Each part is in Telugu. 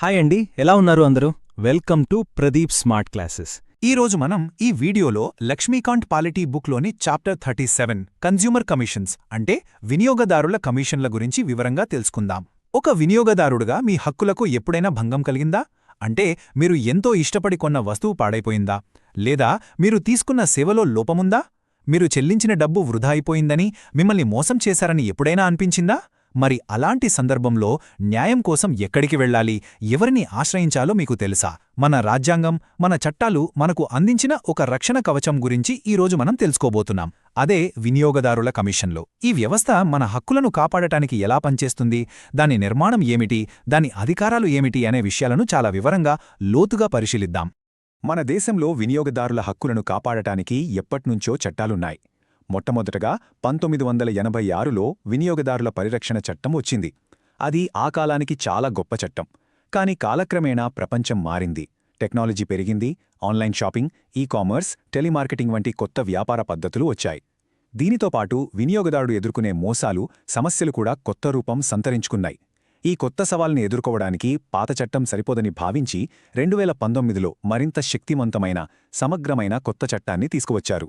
హాయ్ అండి, ఎలా ఉన్నారు అందరూ? Welcome to Pradeep smart classes. ఈరోజు మనం ఈ వీడియోలో లక్ష్మీకాంత్ పాలిటీ బుక్లోని చాప్టర్ 37 కన్జ్యూమర్ కమిషన్స్ అంటే వినియోగదారుల కమిషన్ల గురించి వివరంగా తెలుసుకుందాం. ఒక వినియోగదారుడుగా మీ హక్కులకు ఎప్పుడైనా భంగం కలిగిందా? అంటే మీరు ఎంతో ఇష్టపడి కొన్న వస్తువు పాడైపోయిందా? లేదా మీరు తీసుకున్న సేవలో లోపముందా? మీరు చెల్లించిన డబ్బు వృధా అయిపోయిందని, మిమ్మల్ని మోసం చేశారని ఎప్పుడైనా అనిపించిందా? మరి అలాంటి సందర్భంలో న్యాయం కోసం ఎక్కడికి వెళ్ళాలి, ఎవరిని ఆశ్రయించాలో మీకు తెలుసా? మన రాజ్యాంగం, మన చట్టాలు మనకు అందించిన ఒక రక్షణ కవచం గురించి ఈరోజు మనం తెలుసుకోబోతున్నాం. అదే వినియోగదారుల కమిషన్లు. ఈ వ్యవస్థ మన హక్కులను కాపాడటానికి ఎలా పనిచేస్తుంది, దాని నిర్మాణం ఏమిటి, దాని అధికారాలు ఏమిటి అనే విషయాలను చాలా వివరంగా, లోతుగా పరిశీలిద్దాం. మన దేశంలో వినియోగదారుల హక్కులను కాపాడటానికి ఎప్పట్నుంచో చట్టాలున్నాయి. మొట్టమొదటగా 1986లో వినియోగదారుల పరిరక్షణ చట్టం వచ్చింది. అది ఆ కాలానికి చాలా గొప్ప చట్టం. కాని కాలక్రమేణా ప్రపంచం మారింది. టెక్నాలజీ పెరిగింది, ఆన్లైన్ షాపింగ్, ఈ-కామర్స్, టెలిమార్కెటింగ్ వంటి కొత్త వ్యాపార పద్ధతులు వచ్చాయి. దీనితో పాటు వినియోగదారుడు ఎదుర్కొనే మోసాలు, సమస్యలు కూడా కొత్త రూపం సంతరించుకున్నాయి. ఈ కొత్త సవాల్ని ఎదుర్కోవడానికి పాత చట్టం సరిపోదని భావించి 2019లో మరింత శక్తివంతమైన, సమగ్రమైన కొత్త చట్టాన్ని తీసుకువచ్చారు.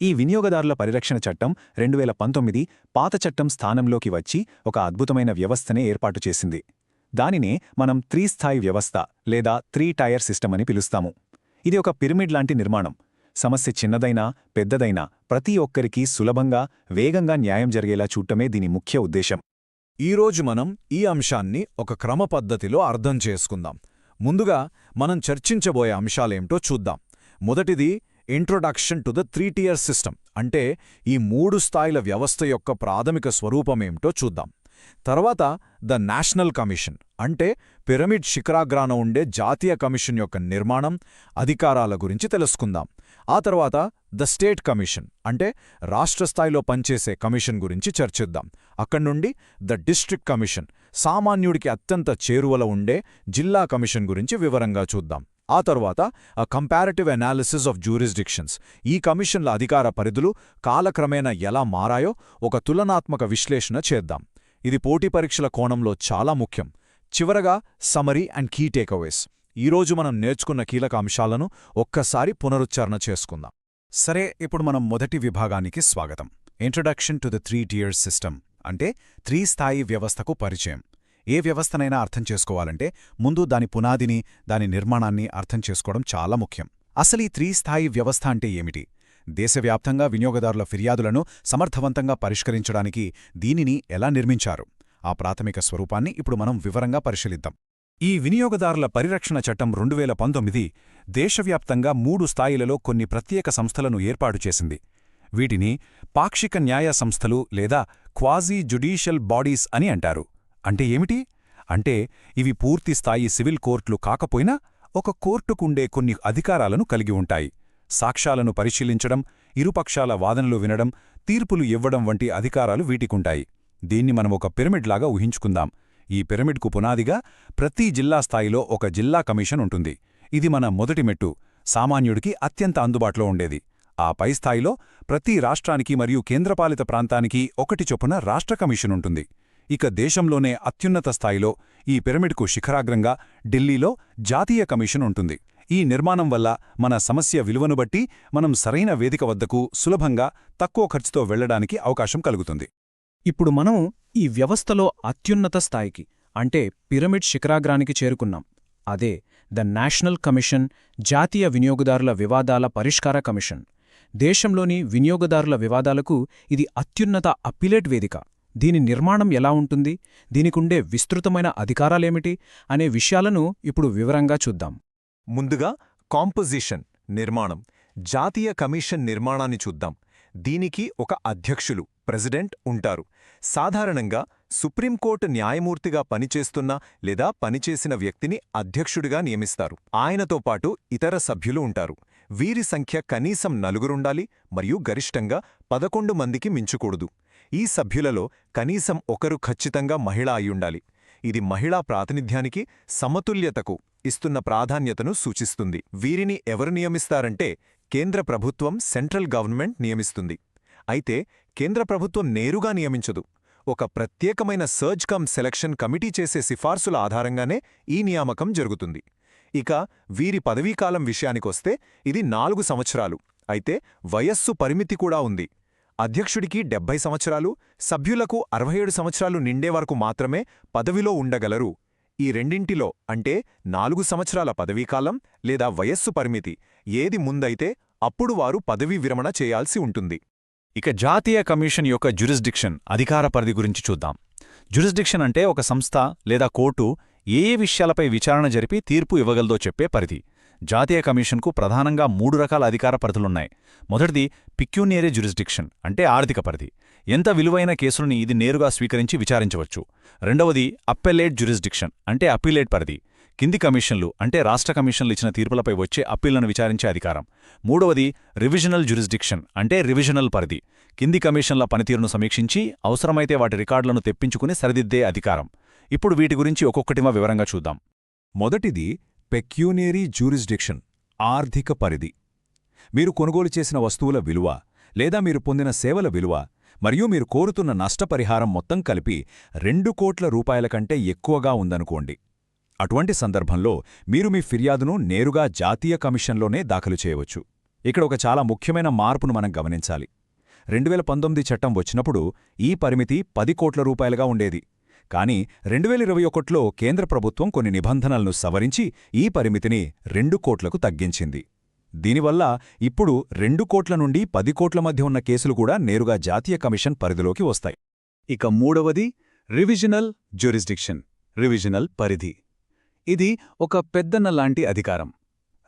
ఈ వినియోగదారుల పరిరక్షణ చట్టం 2019 పాత చట్టం స్థానంలోకి వచ్చి ఒక అద్భుతమైన వ్యవస్థనే ఏర్పాటు చేసింది. దానినే మనం త్రీస్థాయి వ్యవస్థ లేదా 3-టైర్ సిస్టమ్ అని పిలుస్తాము. ఇది ఒక పిరమిడ్ లాంటి నిర్మాణం. సమస్య చిన్నదైనా, పెద్దదైనా ప్రతి ఒక్కరికీ సులభంగా, వేగంగా న్యాయం జరిగేలా చూడటమే దీని ముఖ్య ఉద్దేశం. ఈరోజు మనం ఈ అంశాన్ని ఒక క్రమపద్ధతిలో అర్థం చేసుకుందాం. ముందుగా మనం చర్చించబోయే అంశాలేంటో చూద్దాం. మొదటిది introduction to the 3-tier system, అంటే ఈ 3 స్థాయిల వ్యవస్థ యొక్క ప్రాథమిక స్వరూపమేమిటో చూద్దాం. తర్వాత ద నేషనల్ కమిషన్, అంటే పిరమిడ్ శిఖరాగ్రాన ఉండే జాతీయ కమిషన్ యొక్క నిర్మాణం, అధికారాల గురించి తెలుసుకుందాం. ఆ తర్వాత ద స్టేట్ కమిషన్, అంటే రాష్ట్ర స్థాయిలో పనిచేసే కమిషన్ గురించి చర్చిద్దాం. అక్కడ్నుండి ద డిస్ట్రిక్ట్ కమిషన్, సామాన్యుడికి అత్యంత చేరువలో ఉండే జిల్లా కమిషన్ గురించి వివరంగా చూద్దాం. ఆ తర్వాత కంపారిటివ్ అనాలిసిస్ ఆఫ్ జ్యూరిస్డిక్షన్స్, ఈ కమిషన్ల అధికార పరిధులు కాలక్రమేణా ఎలా మారాయో ఒక తులనాత్మక విశ్లేషణ చేద్దాం. ఇది పోటీ పరీక్షల కోణంలో చాలా ముఖ్యం. చివరగా సమరీ అండ్ కీ టేక్అవేస్. ఈరోజు మనం నేర్చుకున్న కీలక అంశాలను ఒక్కసారి పునరుచ్చారణ చేసుకుందాం. సరే, ఇప్పుడు మనం మొదటి విభాగానికి స్వాగతం. Introduction to the 3-tier system, అంటే 3 స్థాయి వ్యవస్థకు పరిచయం. ఏ వ్యవస్థనైనా అర్థం చేసుకోవాలంటే ముందు దాని పునాదిని, దాని నిర్మాణాన్ని అర్థం చేసుకోవడం చాలా ముఖ్యం. అసలు ఈ 3 స్థాయి వ్యవస్థ అంటే ఏమిటి? దేశవ్యాప్తంగా వినియోగదారుల ఫిర్యాదులను సమర్థవంతంగా పరిష్కరించడానికి దీనిని ఎలా నిర్మించారు? ఆ ప్రాథమిక స్వరూపాన్ని ఇప్పుడు మనం వివరంగా పరిశీలిద్దాం. ఈ వినియోగదారుల పరిరక్షణ చట్టం 2019 దేశవ్యాప్తంగా 3 స్థాయిలలో కొన్ని ప్రత్యేక సంస్థలను ఏర్పాటు చేసింది. వీటిని పాక్షిక న్యాయ సంస్థలు లేదా క్వాజీ జ్యుడీషియల్ బాడీస్ అని అంటారు. అంటే ఏమిటి? అంటే ఇవి పూర్తిస్థాయి సివిల్ కోర్టులు కాకపోయినా ఒక కోర్టుకుండే కొన్ని అధికారాలను కలిగి ఉంటాయి. సాక్ష్యాలను పరిశీలించడం, ఇరుపక్షాల వాదనలు వినడం, తీర్పులు ఇవ్వడం వంటి అధికారాలు వీటికుంటాయి. దీన్ని మనం ఒక పిరమిడ్లాగా ఊహించుకుందాం. ఈ పిరమిడ్కు పునాదిగా ప్రతి జిల్లా స్థాయిలో ఒక జిల్లా కమిషన్ ఉంటుంది. ఇది మన మొదటి మెట్టు, సామాన్యుడికి అత్యంత అందుబాటులో ఉండేది. ఆ పై స్థాయిలో ప్రతి రాష్ట్రానికి మరియు కేంద్రపాలిత ప్రాంతానికి ఒకటి చొప్పున రాష్ట్ర కమిషన్ ఉంటుంది. ఇక దేశంలోనే అత్యున్నత స్థాయిలో ఈ పిరమిడ్కు శిఖరాగ్రంగా ఢిల్లీలో జాతీయ కమిషన్ ఉంటుంది. ఈ నిర్మాణం వల్ల మన సమస్య విలువను బట్టి మనం సరైన వేదిక వద్దకు సులభంగా, తక్కువ ఖర్చుతో వెళ్లడానికి అవకాశం కలుగుతుంది. ఇప్పుడు మనం ఈ వ్యవస్థలో అత్యున్నత స్థాయికి, అంటే పిరమిడ్ శిఖరాగ్రానికి చేరుకున్నాం. అదే ద నేషనల్ కమిషన్, జాతీయ వినియోగదారుల వివాదాల పరిష్కార కమిషన్. దేశంలోని వినియోగదారుల వివాదాలకు ఇది అత్యున్నత అప్పిలేట్ వేదిక. దీని నిర్మాణం ఎలా ఉంటుంది, దీనికుండే విస్తృతమైన అధికారాలేమిటి అనే విషయాలను ఇప్పుడు వివరంగా చూద్దాం. ముందుగా కాంపోజిషన్, నిర్మాణం, జాతీయ కమిషన్ నిర్మాణాన్ని చూద్దాం. దీనికి ఒక అధ్యక్షులు, ప్రెసిడెంట్ ఉంటారు. సాధారణంగా సుప్రీంకోర్టు న్యాయమూర్తిగా పనిచేస్తున్న లేదా పనిచేసిన వ్యక్తిని అధ్యక్షుడిగా నియమిస్తారు. ఆయనతో పాటు ఇతర సభ్యులు ఉంటారు. వీరి సంఖ్య కనీసం 4 ఉండాలి మరియు గరిష్టంగా 11 మందికి మించకూడదు. ఈ సభ్యులలో కనీసం ఒకరు ఖచ్చితంగా మహిళ అయ్యుండాలి. ఇది మహిళా ప్రాతినిధ్యానికి, సమతుల్యతకు ఇస్తున్న ప్రాధాన్యతను సూచిస్తుంది. వీరిని ఎవరు నియమిస్తారంటే కేంద్ర ప్రభుత్వం, సెంట్రల్ గవర్నమెంట్ నియమిస్తుంది. అయితే కేంద్ర ప్రభుత్వం నేరుగా నియమించదు. ఒక ప్రత్యేకమైన సర్చ్ కమ్ సెలక్షన్ కమిటీ చేసే సిఫార్సుల ఆధారంగానే ఈ నియామకం జరుగుతుంది. ఇక వీరి పదవీకాలం విషయానికొస్తే ఇది 4 సంవత్సరాలు. అయితే వయస్సు పరిమితి కూడా ఉంది. అధ్యక్షుడికి 70 సంవత్సరాలు, సభ్యులకు 67 సంవత్సరాలు నిండే వరకు మాత్రమే పదవిలో ఉండగలరు. ఈ రెండింటిలో అంటే 4 సంవత్సరాల పదవీకాలం లేదా వయస్సు పరిమితి ఏది ముందైతే అప్పుడు వారు పదవీ విరమణ చేయాల్సి ఉంటుంది. ఇక జాతీయ కమిషన్ యొక్క జ్యురిస్డిక్షన్ అధికార పరిధి గురించి చూద్దాం. జ్యురిస్డిక్షన్ అంటే ఒక సంస్థ లేదా కోర్టు ఏ విషయాలపై విచారణ జరిపి తీర్పు ఇవ్వగలదో చెప్పే పరిధి. జాతీయ కమిషన్కు ప్రధానంగా 3 రకాల అధికార పరిధులున్నాయి. మొదటిది పిక్యూనియరీ జ్యురిస్డిక్షన్ అంటే ఆర్థిక పరిధి. ఎంత విలువైన కేసులని ఇది నేరుగా స్వీకరించి విచారించవచ్చు. రెండవది అప్పెలేట్ జ్యురిస్డిక్షన్ అంటే అప్పీలేట్ పరిధి. కింది కమిషన్లు అంటే రాష్ట్ర కమిషన్లు ఇచ్చిన తీర్పులపై వచ్చే అప్పీళ్లను విచారించే అధికారం. మూడవది రివిజనల్ జ్యురిస్డిక్షన్ అంటే రివిజనల్ పరిధి. కింది కమిషన్ల పనితీరును సమీక్షించి అవసరమైతే వాటి రికార్డులను తెప్పించుకుని సరిదిద్దే అధికారం. ఇప్పుడు వీటి గురించి ఒక్కొక్కటిగా వివరంగా చూద్దాం. మొదటిది పెక్యూనియరీ జ్యూరిస్డిక్షన్ ఆర్థిక పరిధి. మీరు కొనుగోలు చేసిన వస్తువుల విలువ లేదా మీరు పొందిన సేవల విలువ మరియు మీరు కోరుతున్న నష్టపరిహారం మొత్తం కలిపి 2 కోట్ల రూపాయల కంటే ఎక్కువగా ఉందనుకోండి. అటువంటి సందర్భంలో మీరు మీ ఫిర్యాదును నేరుగా జాతీయ కమిషన్లోనే దాఖలు చేయవచ్చు. ఇక్కడ ఒక చాలా ముఖ్యమైన మార్పును మనం గమనించాలి. 2019 చట్టం వచ్చినప్పుడు ఈ పరిమితి 10 కోట్ల రూపాయలుగా ఉండేది. కానీ 2021లో కేంద్ర ప్రభుత్వం కొన్ని నిబంధనలను సవరించి ఈ పరిమితిని 2 కోట్లకు తగ్గించింది. దీనివల్ల ఇప్పుడు 2 కోట్ల నుండి 10 కోట్ల మధ్య ఉన్న కేసులు కూడా నేరుగా జాతీయ కమిషన్ పరిధిలోకి వస్తాయి. ఇక మూడవది రివిజనల్ జ్యూరిస్డిక్షన్ రివిజనల్ పరిధి. ఇది ఒక పెద్దన్న లాంటి అధికారం.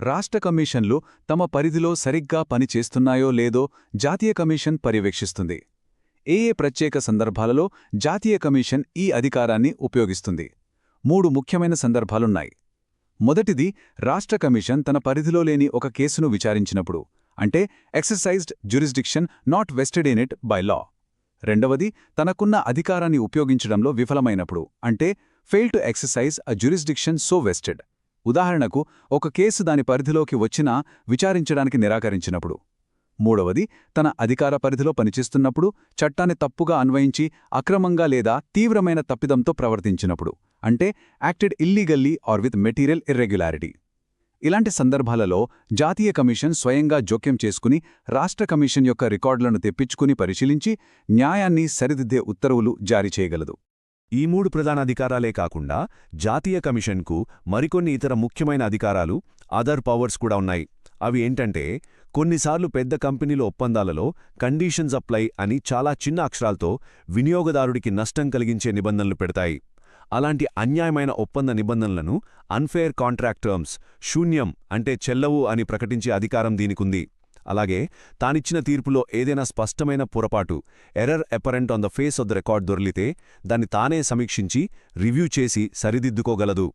రాష్ట్ర కమిషన్లు తమ పరిధిలో సరిగ్గా పనిచేస్తున్నాయో లేదో జాతీయ కమిషన్ పర్యవేక్షిస్తుంది. ఏ ప్రత్యేక సందర్భాలలో జాతీయ కమిషన్ ఈ అధికారాన్ని ఉపయోగిస్తుంది? 3 ముఖ్యమైన సందర్భాలున్నాయి. మొదటిది రాష్ట్ర కమిషన్ తన పరిధిలో లేని ఒక కేసును విచారించినప్పుడు, అంటే exercised jurisdiction not vested in it by law. రెండవది తనకున్న అధికారాన్ని ఉపయోగించడంలో విఫలమైనప్పుడు, అంటే fail to exercise a jurisdiction so vested. ఉదాహరణకు ఒక కేసు దాని పరిధిలోకి వచ్చినా విచారించడానికి నిరాకరించినప్పుడు. మూడవది తన అధికార పరిధిలో పనిచేస్తున్నప్పుడు చట్టాన్ని తప్పుగా అన్వయించి అక్రమంగా లేదా తీవ్రమైన తప్పిదంతో ప్రవర్తించినప్పుడు, అంటే acted illegally or with material irregularity. ఇలాంటి సందర్భాలలో జాతీయ కమిషన్ స్వయంగా జోక్యం చేసుకుని రాష్ట్ర కమిషన్ యొక్క రికార్డులను తెప్పించుకుని పరిశీలించి న్యాయాన్ని సరిదిద్దే ఉత్తర్వులు జారీ చేయగలదు. ఈ 3 ప్రధాన అధికారాలే కాకుండా జాతీయ కమిషన్కు మరికొన్ని ఇతర ముఖ్యమైన అధికారాలు, అదర్ పవర్స్ కూడా ఉన్నాయి. అవి ఏంటంటే, కొన్నిసార్లు పెద్ద కంపెనీల ఒప్పందాలలో కండీషన్స్ అప్లై అని చాలా చిన్న అక్షరాలతో వినియోగదారుడికి నష్టం కలిగించే నిబంధనలు పెడతాయి. అలాంటి అన్యాయమైన ఒప్పంద నిబంధనలను అన్ఫెయిర్ కాంట్రాక్ట్ టర్మ్స్, శూన్యం అంటే చెల్లవు అని ప్రకటించే అధికారం దీనికుంది. అలాగే తానిచ్చిన తీర్పులో ఏదైనా స్పష్టమైన పొరపాటు, error apparent on the face of the record దొర్లితే దాన్ని తానే సమీక్షించి రివ్యూ చేసి సరిదిద్దుకోగలదు.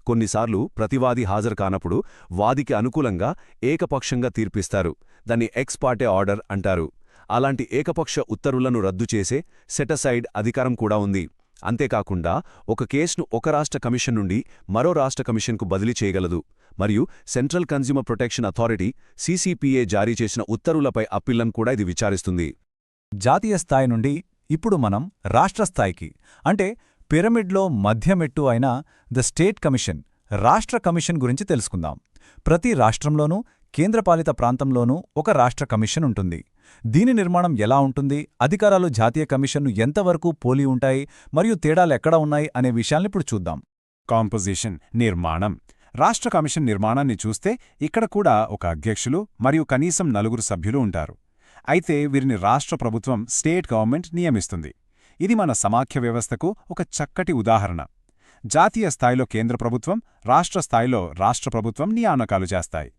కొన్నిసార్లు ప్రతివాది హాజరు కానప్పుడు వాదికి అనుకూలంగా ఏకపక్షంగా తీర్పిస్తారు. దాన్ని ఎక్స్ పార్టే ఆర్డర్ అంటారు. అలాంటి ఏకపక్ష ఉత్తర్వులను రద్దు చేసే సెటసైడ్ అధికారం కూడా ఉంది. అంతేకాకుండా ఒక కేసును ఒక రాష్ట్ర కమిషన్ నుండి మరో రాష్ట్ర కమిషన్కు బదిలీ చేయగలదు. మరియు central consumer protection authority CCPA జారీ చేసిన ఉత్తర్వులపై అప్పీళ్లను కూడా ఇది విచారిస్తుంది. జాతీయ స్థాయి నుండి ఇప్పుడు మనం రాష్ట్ర స్థాయికి, అంటే పిరమిడ్లో మధ్యమెట్టు అయిన ద స్టేట్ కమిషన్, రాష్ట్ర కమిషన్ గురించి తెలుసుకుందాం. ప్రతి రాష్ట్రంలోనూ కేంద్రపాలిత ప్రాంతంలోనూ ఒక రాష్ట్ర కమిషన్ ఉంటుంది. దీని నిర్మాణం ఎలా ఉంటుంది, అధికారాలు జాతీయ కమిషన్ను ఎంతవరకు పోలి ఉంటాయి మరియు తేడాలెక్కడ ఉన్నాయి అనే విషయాల్నిప్పుడు చూద్దాం. కాంపోజిషన్, నిర్మాణం. రాష్ట్ర కమిషన్ నిర్మాణాన్ని చూస్తే ఇక్కడ కూడా ఒక అధ్యక్షులు మరియు కనీసం 4 సభ్యులు ఉంటారు. అయితే వీరిని రాష్ట్ర ప్రభుత్వం, స్టేట్ గవర్నమెంట్ నియమిస్తుంది. ఇది మన సమాఖ్య వ్యవస్థకు ఒక చక్కటి ఉదాహరణ. జాతీయ స్థాయిలో కేంద్ర ప్రభుత్వం, రాష్ట్ర స్థాయిలో రాష్ట్ర ప్రభుత్వం నియామకాలు చేస్తాయి.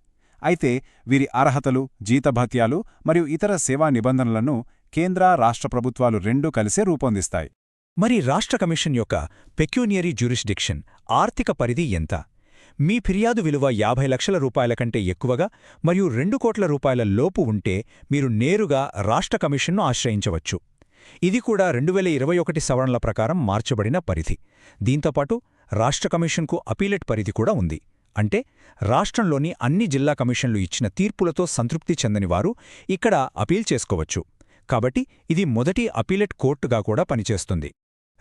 అయితే వీరి అర్హతలు, జీతభత్యాలు మరియు ఇతర సేవా నిబంధనలను కేంద్ర, రాష్ట్ర ప్రభుత్వాలు రెండూ కలిసే రూపొందిస్తాయి. మరి రాష్ట్ర కమిషన్ యొక్క పెక్యూనియరీ జ్యూరిస్డిక్షన్ ఆర్థిక పరిధి ఎంత? మీ ఫిర్యాదు విలువ 50 లక్షల రూపాయల కంటే ఎక్కువగా మరియు 2 కోట్ల రూపాయల లోపు ఉంటే మీరు నేరుగా రాష్ట్ర కమిషన్ను ఆశ్రయించవచ్చు. ఇది కూడా 2021 సవరణల ప్రకారం మార్చబడిన పరిధి. దీంతోపాటు రాష్ట్ర కమిషన్కు అపీలేట్ పరిధి కూడా ఉంది. అంటే రాష్ట్రంలోని అన్ని జిల్లా కమిషన్లు ఇచ్చిన తీర్పులతో సంతృప్తి చెందని వారు ఇక్కడ అపీల్ చేసుకోవచ్చు. కాబట్టి ఇది మొదటి అపీలేట్ కోర్టుగా కూడా పనిచేస్తుంది.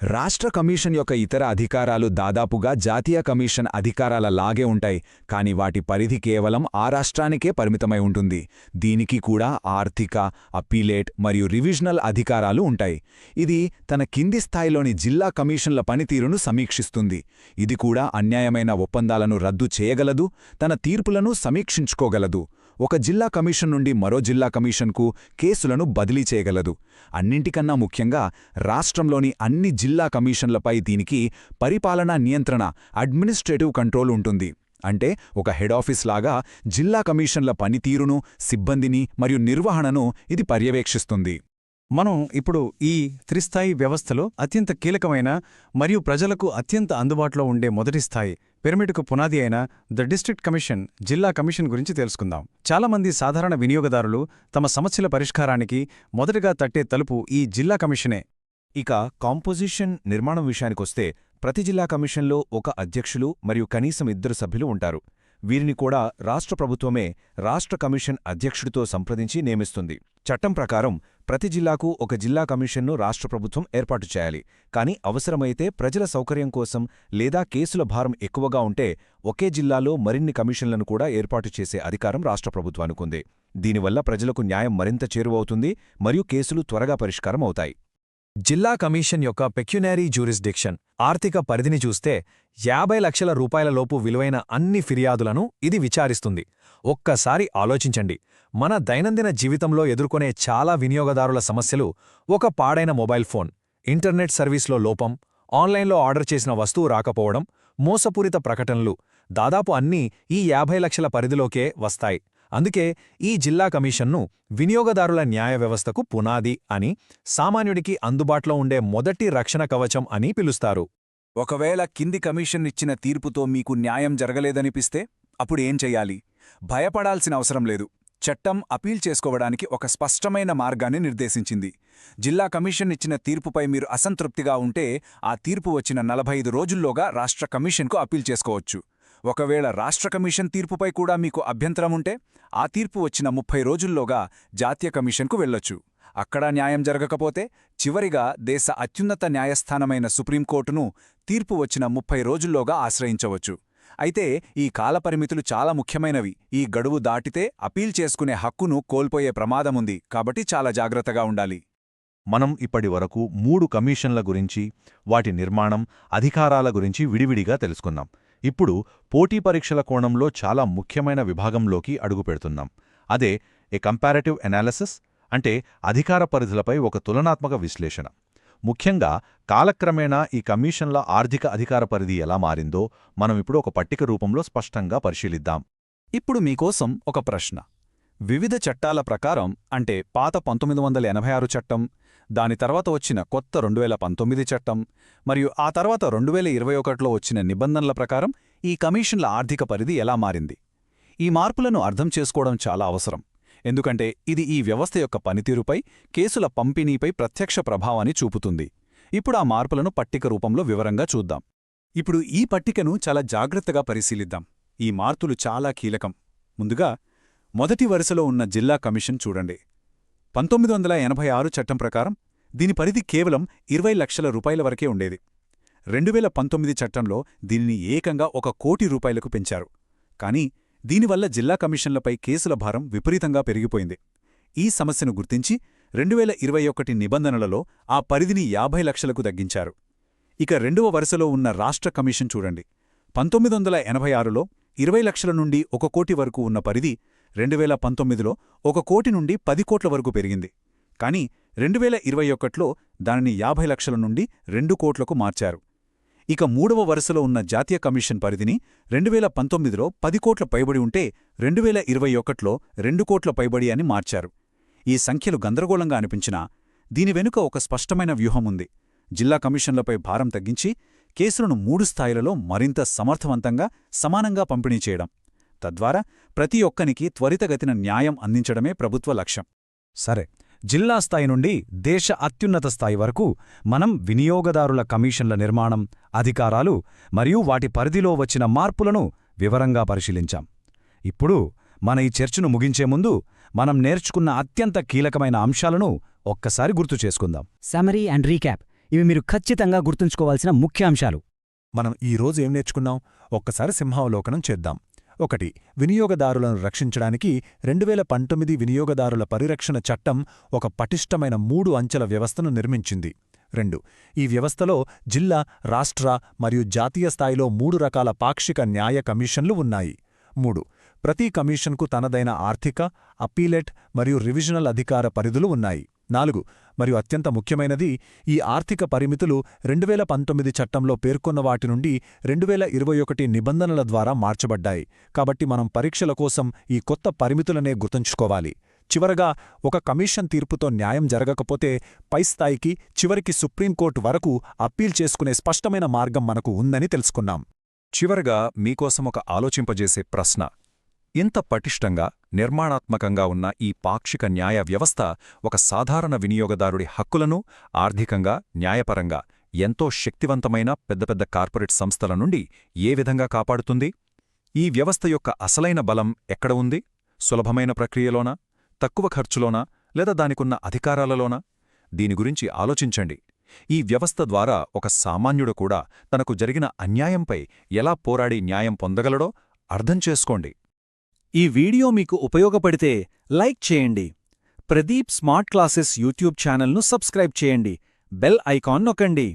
రాష్ట్ర కమిషన్ యొక్క ఇతర అధికారాలు దాదాపుగా జాతీయ కమిషన్ అధికారాల లాగే ఉంటాయి, కానీ వాటి పరిధి కేవలం ఆ రాష్ట్రానికే పరిమితమై ఉంటుంది. దీనికి కూడా ఆర్థిక, అపీలేట్ మరియు రివిజనల్ అధికారాలు ఉంటాయి. ఇది తన కింది స్థాయిలోని జిల్లా కమిషన్ల పనితీరును సమీక్షిస్తుంది. ఇది కూడా అన్యాయమైన ఒప్పందాలను రద్దు చేయగలదు, తన తీర్పులను సమీక్షించుకోగలదు. ఒక జిల్లా కమిషన్ నుండి మరో జిల్లా కమిషన్కు కేసులను బదిలీ చేయగలదు. అన్నింటికన్నా ముఖ్యంగా రాష్ట్రంలోని అన్ని జిల్లా కమిషన్లపై దీనికి పరిపాలనా నియంత్రణ, అడ్మినిస్ట్రేటివ్ కంట్రోల్ ఉంటుంది. అంటే ఒక హెడ్ ఆఫీస్ లాగా జిల్లా కమిషన్ల పనితీరును, సిబ్బందిని మరియు నిర్వహణను ఇది పర్యవేక్షిస్తుంది. మనం ఇప్పుడు ఈ త్రిస్థాయి వ్యవస్థలో అత్యంత కీలకమైన మరియు ప్రజలకు అత్యంత అందుబాటులో ఉండే మొదటి స్థాయి పిరమిడ్కు పునాది అయిన ద డిస్ట్రిక్ట్ కమిషన్, జిల్లా కమిషన్ గురించి తెలుసుకుందాం. చాలామంది సాధారణ వినియోగదారులు తమ సమస్యల పరిష్కారానికి మొదటగా తట్టే తలుపు ఈ జిల్లా కమిషనే. ఇక కాంపోజిషన్ నిర్మాణం విషయానికొస్తే ప్రతి జిల్లా కమిషన్లో ఒక అధ్యక్షులు మరియు కనీసం 2 సభ్యులు ఉంటారు. వీరిని కూడా రాష్ట్ర ప్రభుత్వమే రాష్ట్ర కమిషన్ అధ్యక్షుడితో సంప్రదించి నియమిస్తుంది. చట్టం ప్రకారం ప్రతి జిల్లాకు ఒక జిల్లా కమిషన్ను రాష్ట్ర ప్రభుత్వం ఏర్పాటు చేయాలి. కానీ అవసరమైతే ప్రజల సౌకర్యం కోసం లేదా కేసుల భారం ఎక్కువగా ఉంటే ఒకే జిల్లాలో మరిన్ని కమిషన్లను కూడా ఏర్పాటు చేసే అధికారం రాష్ట్ర ప్రభుత్వానికుంది. దీనివల్ల ప్రజలకు న్యాయం మరింత చేరువవుతుంది మరియు కేసులు త్వరగా పరిష్కారం అవుతాయి. జిల్లా కమిషన్ యొక్క పెక్యునరీ జ్యూరిస్డిక్షన్ ఆర్థిక పరిధిని చూస్తే 50 లక్షల రూపాయలలోపు విలువైన అన్ని ఫిర్యాదులను ఇది విచారిస్తుంది. ఒక్కసారి ఆలోచించండి, మన దైనందిన జీవితంలో ఎదుర్కొనే చాలా వినియోగదారుల సమస్యలు ఒక పాడైన మొబైల్ ఫోన్, ఇంటర్నెట్ సర్వీస్లో లోపం, ఆన్లైన్లో ఆర్డర్ చేసిన వస్తువు రాకపోవడం, మోసపూరిత ప్రకటనలు, దాదాపు అన్నీ ఈ 50 లక్షల పరిధిలోకే వస్తాయి. అందుకే ఈ జిల్లా కమిషన్ను వినియోగదారుల న్యాయ వ్యవస్థకు పునాది అని, సామాన్యుడికి అందుబాటులో ఉండే మొదటి రక్షణ కవచం అని పిలుస్తారు. ఒకవేళ కింది కమిషన్ ఇచ్చిన తీర్పుతో మీకు న్యాయం జరగలేదనిపిస్తే అప్పుడు ఏం చెయ్యాలి? భయపడాల్సిన అవసరం లేదు. చట్టం అపీల్ చేసుకోవడానికి ఒక స్పష్టమైన మార్గాన్ని నిర్దేశించింది. జిల్లా కమిషన్ ఇచ్చిన తీర్పుపై మీరు అసంతృప్తిగా ఉంటే ఆ తీర్పు వచ్చిన 45 రోజుల్లోగా రాష్ట్ర కమిషన్కు అపీల్ చేసుకోవచ్చు. ఒకవేళ రాష్ట్ర కమిషన్ తీర్పుపై కూడా మీకు అభ్యంతరం ఉంటే ఆ తీర్పు వచ్చిన 30 రోజుల్లోగా జాతీయ కమిషన్కు వెళ్ళొచ్చు. అక్కడా న్యాయం జరగకపోతే చివరిగా దేశ అత్యున్నత న్యాయస్థానమైన సుప్రీంకోర్టును తీర్పు వచ్చిన 30 రోజుల్లోగా ఆశ్రయించవచ్చు. అయితే ఈ కాలపరిమితులు చాలా ముఖ్యమైనవి. ఈ గడువు దాటితే అపీల్ చేసుకునే హక్కును కోల్పోయే ప్రమాదముంది. కాబట్టి చాలా జాగ్రత్తగా ఉండాలి. మనం ఇప్పటివరకు 3 కమిషన్ల గురించి, వాటి నిర్మాణం, అధికారాల గురించి విడివిడిగా తెలుసుకున్నాం. ఇప్పుడు పోటీ పరీక్షల కోణంలో చాలా ముఖ్యమైన విభాగంలోకి అడుగుపెడుతున్నాం. అదే ఏ కంపారిటివ్ ఎనాలిసిస్, అంటే అధికార పరిధులపై ఒక తులనాత్మక విశ్లేషణ. ముఖ్యంగా కాలక్రమేణా ఈ కమిషన్ల ఆర్థిక అధికార పరిధి ఎలా మారిందో మనం ఇప్పుడు ఒక పట్టిక రూపంలో స్పష్టంగా పరిశీలిద్దాం. ఇప్పుడు మీకోసం ఒక ప్రశ్న. వివిధ చట్టాల ప్రకారం, అంటే పాత 1986 చట్టం, దాని తర్వాత వచ్చిన కొత్త 2019 చట్టం మరియు ఆ తర్వాత 2021లో వచ్చిన నిబంధనల ప్రకారం ఈ కమిషన్ల ఆర్థిక పరిధి ఎలా మారింది? ఈ మార్పులను అర్థం చేసుకోవడం చాలా అవసరం. ఎందుకంటే ఇది ఈ వ్యవస్థ యొక్క పనితీరుపై, కేసుల పంపిణీపై ప్రత్యక్ష ప్రభావాన్ని చూపుతుంది. ఇప్పుడు ఆ మార్పులను పట్టిక రూపంలో వివరంగా చూద్దాం. ఇప్పుడు ఈ పట్టికను చాలా జాగ్రత్తగా పరిశీలిద్దాం. ఈ మార్పులు చాలా కీలకం. ముందుగా మొదటి వరుసలో ఉన్న జిల్లా కమిషన్ చూడండి. 1986 చట్టం ప్రకారం దీని పరిధి కేవలం 20 లక్షల రూపాయల వరకే ఉండేది. 2019 చట్టంలో దీనిని ఏకంగా 1 కోటి రూపాయలకు పెంచారు. కానీ దీనివల్ల జిల్లా కమిషన్లపై కేసుల భారం విపరీతంగా పెరిగిపోయింది. ఈ సమస్యను గుర్తించి 2021 నిబంధనలలో ఆ పరిధిని 50 లక్షలకు తగ్గించారు. ఇక రెండవ వరుసలో ఉన్న రాష్ట్ర కమిషన్ చూడండి. 1986లో 20 లక్షల నుండి 1 కోటి వరకు ఉన్న పరిధి 2019లో 1 కోటి నుండి 10 కోట్ల వరకు పెరిగింది. కానీ 2021లో దానిని 50 లక్షల నుండి 2 కోట్లకు మార్చారు. ఇక మూడవ వరుసలో ఉన్న జాతీయ కమిషన్ పరిధిని 2019లో 10 కోట్ల పైబడి ఉంటే 2021లో 2 కోట్ల పైబడి అని మార్చారు. ఈ సంఖ్యలు గందరగోళంగా అనిపించినా దీని వెనుక ఒక స్పష్టమైన వ్యూహముంది. జిల్లా కమిషన్లపై భారం తగ్గించి కేసులను 3 స్థాయిలలో మరింత సమర్థవంతంగా, సమానంగా పంపిణీ చేయడం. తద్వారా ప్రతి ఒక్కనికి త్వరితగతిన న్యాయం అందించడమే ప్రభుత్వ లక్ష్యం. సరే, జిల్లా స్థాయి నుండి దేశ అత్యున్నత స్థాయి వరకు మనం వినియోగదారుల కమిషన్ల నిర్మాణం, అధికారాలు మరియు వాటి పరిధిలో వచ్చిన మార్పులను వివరంగా పరిశీలించాం. ఇప్పుడు మన ఈ చర్చను ముగించే ముందు మనం నేర్చుకున్న అత్యంత కీలకమైన అంశాలను ఒక్కసారి గుర్తు చేసుకుందాం. సమరీ అండ్ రీక్యాప్ ఇవి మీరు ఖచ్చితంగా గుర్తుంచుకోవాల్సిన ముఖ్య అంశాలు. మనం ఈరోజు ఏం నేర్చుకున్నాం? ఒక్కసారి సింహావలోకనం చేద్దాం. 1. వినియోగదారులను రక్షించడానికి 2019 వినియోగదారుల పరిరక్షణ చట్టం ఒక పటిష్టమైన 3 అంచెల వ్యవస్థను నిర్మించింది. 2. ఈ వ్యవస్థలో జిల్లా, రాష్ట్ర మరియు జాతీయ స్థాయిలో 3 రకాల పాక్షిక న్యాయ కమిషన్లు ఉన్నాయి. 3. ప్రతి కమిషన్కు తనదైన ఆర్థిక, అప్పీలేట్ మరియు రివిజనల్ అధికార పరిధులు ఉన్నాయి. 4. మరియు అత్యంత ముఖ్యమైనది, ఈ ఆర్థిక పరిమితులు 2019 చట్టంలో పేర్కొన్న వాటి నుండి 2021 నిబంధనల ద్వారా మార్చబడ్డాయి. కాబట్టి మనం పరీక్షల కోసం ఈ కొత్త పరిమితులనే గుర్తుంచుకోవాలి. చివరగా, ఒక కమిషన్ తీర్పుతో న్యాయం జరగకపోతే పై స్థాయికి, చివరికి సుప్రీంకోర్టు వరకు అప్పీల్ చేసుకునే స్పష్టమైన మార్గం మనకు ఉందని తెలుసుకున్నాం. చివరగా మీకోసం ఒక ఆలోచింపజేసే ప్రశ్న. ఇంత పటిష్టంగా, నిర్మాణాత్మకంగా ఉన్న ఈ పాక్షిక న్యాయ వ్యవస్థ ఒక సాధారణ వినియోగదారుడి హక్కులను ఆర్థికంగా, న్యాయపరంగా ఎంతో శక్తివంతమైన పెద్ద పెద్ద కార్పొరేట్ సంస్థల నుండి ఏ విధంగా కాపాడుతుంది? ఈ వ్యవస్థ యొక్క అసలైన బలం ఎక్కడ ఉంది? సులభమైన ప్రక్రియలోనా, తక్కువ ఖర్చులోనా, లేదా దానికున్న అధికారాలలోనా? దీని గురించి ఆలోచించండి. ఈ వ్యవస్థ ద్వారా ఒక సామాన్యుడు కూడా తనకు జరిగిన అన్యాయంపై ఎలా పోరాడి న్యాయం పొందగలడో అర్థం చేసుకోండి. ఈ వీడియో మీకు ఉపయోగపడితే లైక్ చేయండి. ప్రదీప్ స్మార్ట్ క్లాసెస్ యూట్యూబ్ ఛానల్ను సబ్స్క్రైబ్ చేయండి. బెల్ ఐకాన్ నొక్కండి.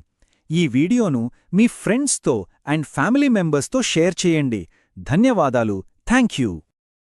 ఈ వీడియోను మీ ఫ్రెండ్స్తో అండ్ ఫ్యామిలీ మెంబర్స్తో షేర్ చేయండి. ధన్యవాదాలు. Thank you.